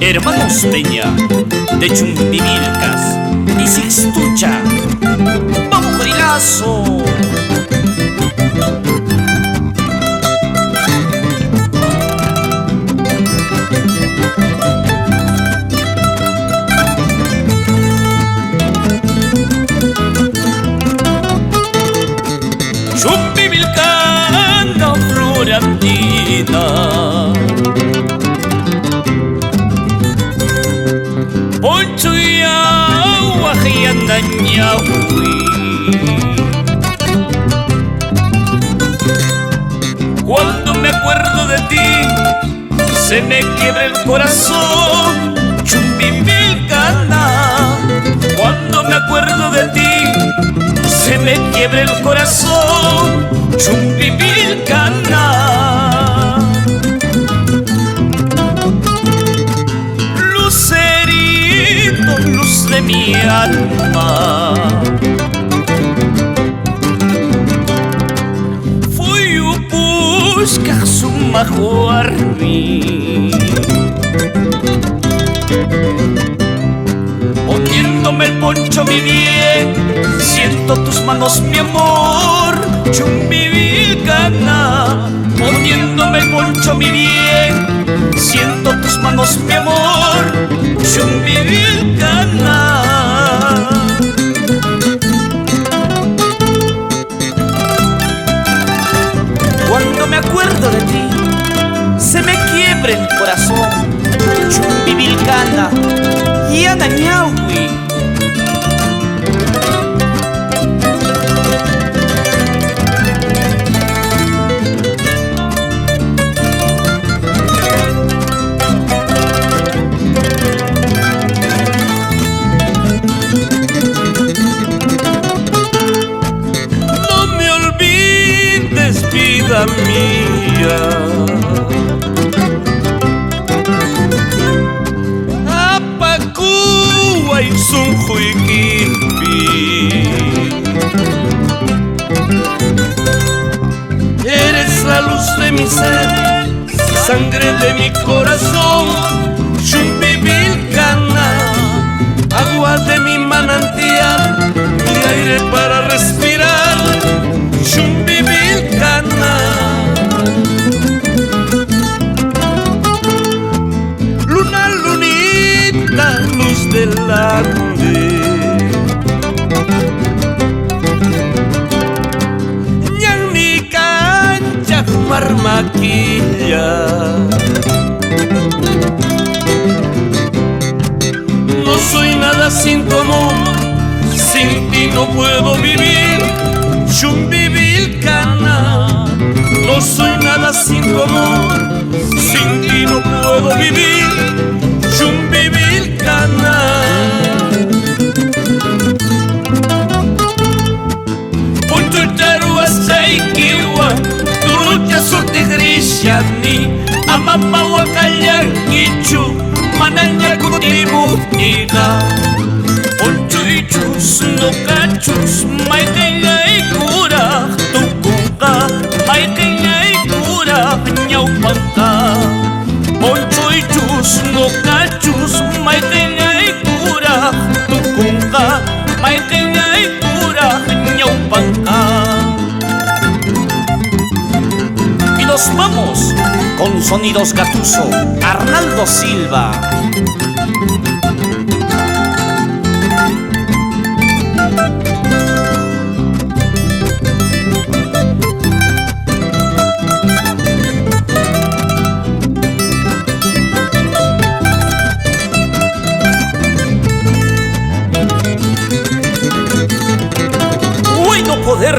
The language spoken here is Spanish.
Hermanos Peña, de Chumbivilcas y Sixtucha, ¡vamos gorilazo! Chumbivilcana, flor andina, poncho y agua y andañahui. Cuando me acuerdo de ti, se me quiebra el corazón, Chumbivilcana. Cuando me acuerdo de ti, se me quiebra el corazón, Chumbivilcana. Lucerito, luz de mi alma, fui buscar su majuarmi, poniéndome el poncho mi bien, siento tus manos mi amor, Chumbivilcana. Poniéndome el poncho mi bien, siento tus manos mi amor, Chumbivilcana. Cuando me acuerdo de ti, se me quiebra el corazón, Chumbivilcana y Anañahui. Vida mía, Apacúa y Sunjuiquipi, eres la luz de mi ser, sangre de mi corazón, Chumbivilcana. Agua de mi manantial, mi aire para respirar, Chumbivilcana. Luna, lunita, luz del Ande, ñanmi cancha marmaquilla. No soy nada sin tu amor, sin ti no puedo vivir, Chumbivilcana. No soy nada sin tu amor, sin ti no puedo vivir, Chumbivilcana. Poncho charu asaikiwa, turucha sorte grishani, amapa wakayangichu, mananya kutibutina. Poncho y chus, no cachus, maiteya y cura, tukunga, maiteya y cura, ñaupanca. Poncho y chus, no cachus, maiteya y cura, tukunga, maiteya y cura, ñaupanca. Y nos vamos con sonidos Gatuso, Arnaldo Silva. Poder